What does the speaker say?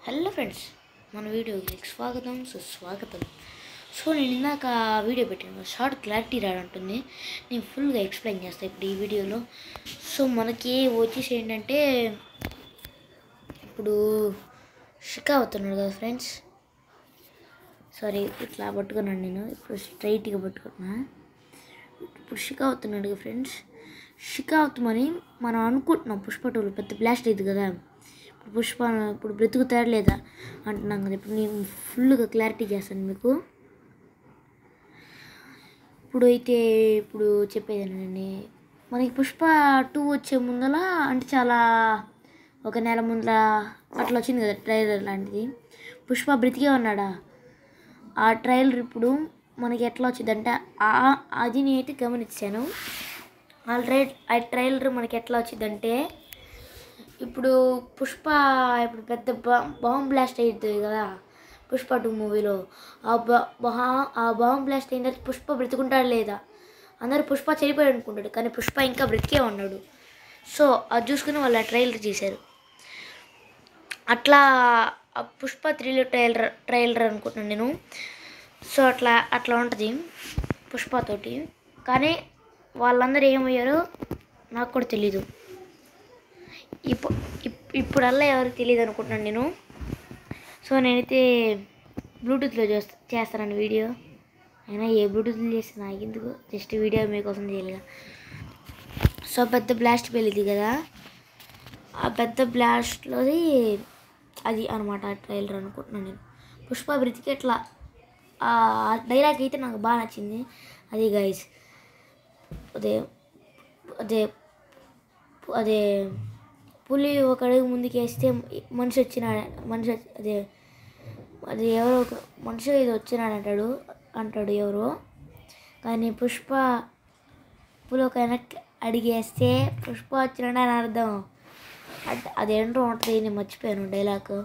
Hello friends, మన వీడియోకి స్వాగతం సుస్వాగతం. సో నేను ఇందాక వీడియో పెట్టాను, షార్ట్ క్లారిటీ రాడంటుంది. నేను ఫుల్గా ఎక్స్ప్లెయిన్ చేస్తాను ఇప్పుడు ఈ వీడియోలో. సో మనకి వచ్చేసి ఏంటంటే, ఇప్పుడు షికా అవుతున్నాడు కదా ఫ్రెండ్స్. సారీ, ఇట్లా పట్టుకున్నాను నేను, ఇప్పుడు స్ట్రైట్గా పట్టుకున్నా. ఇప్పుడు షికా అవుతున్నాడు కదా ఫ్రెండ్స్. షికా అవుతామని మనం అనుకుంటున్నాం. పుష్ప2 పెద్ద బ్లాస్ట్ అయింది కదా. పుష్ప ఇప్పుడు బ్రతుకుతాడు లేదా అంటున్నాం కదా. ఇప్పుడు నేను ఫుల్గా క్లారిటీ చేస్తాను మీకు. ఇప్పుడు చెప్పేదానండి, మనకి పుష్ప2 వచ్చే ముందల అంటే చాలా ఒక నెల ముందర అట్లా వచ్చింది కదా ట్రైలర్ లాంటిది. పుష్ప బ్రతికే ఉన్నాడా, ఆ ట్రైలర్ ఇప్పుడు మనకి ఎట్లా వచ్చిందంటే అది నేనైతే గమనించాను. ఆ ట్రైలర్ మనకి ఎట్లా వచ్చిందంటే, ఇప్పుడు పుష్ప ఇప్పుడు పెద్ద బాంబ్ బ్లాస్ట్ అవుతుంది కదా పుష్ప2 మూవీలో. ఆ బాంబ్ బ్లాస్ట్ అయిన తర్వాత పుష్ప బ్రతుకుంటాడు లేదా, అందరూ పుష్ప చనిపోయాడు అనుకుంటాడు, కానీ పుష్ప ఇంకా బ్రతికే ఉన్నాడు. సో అది చూసుకుని వాళ్ళు ఆ ట్రైలర్ చేశారు. అట్లా పుష్ప3లో ట్రైలర్ అనుకుంటున్నాను నేను. సో అట్లా ఉంటుంది పుష్పతోటి. కానీ వాళ్ళందరూ ఏమయ్యారో నాకు కూడా తెలీదు. ఇప్పుడల్లా ఎవరికి తెలియదు అనుకుంటున్నాను నేను. సో నేనైతే బ్లూటూత్లో చేస్తాను వీడియో. అయినా ఏ బ్లూటూత్లో చేస్తే నాకు ఎందుకు, జస్ట్ వీడియో మీకోసం చేయాలిగా. సో పెద్ద బ్లాస్ట్ పెళ్ళింది కదా, ఆ పెద్ద బ్లాస్ట్లోది అది అనమాట ట్రైలర్ అనుకుంటున్నాను నేను. పుష్ప బ్రతికేట్లా ఆ డైలాగ్ అయితే నాకు బాగా నచ్చింది. అది గైస్, అదే అదే అదే పులి ఒక అడుగు ముందుకు వేస్తే మనిషి అది ఎవరో ఒక మనిషి ఇది వచ్చినాడు అంటాడు ఎవరో. కానీ పుష్ప పులి ఒక వెనక్కి అడిగేస్తే పుష్ప వచ్చినాడు అని అర్థం. అదేంటో ఉంటుంది, నేను మర్చిపోయాను డైలాగ్.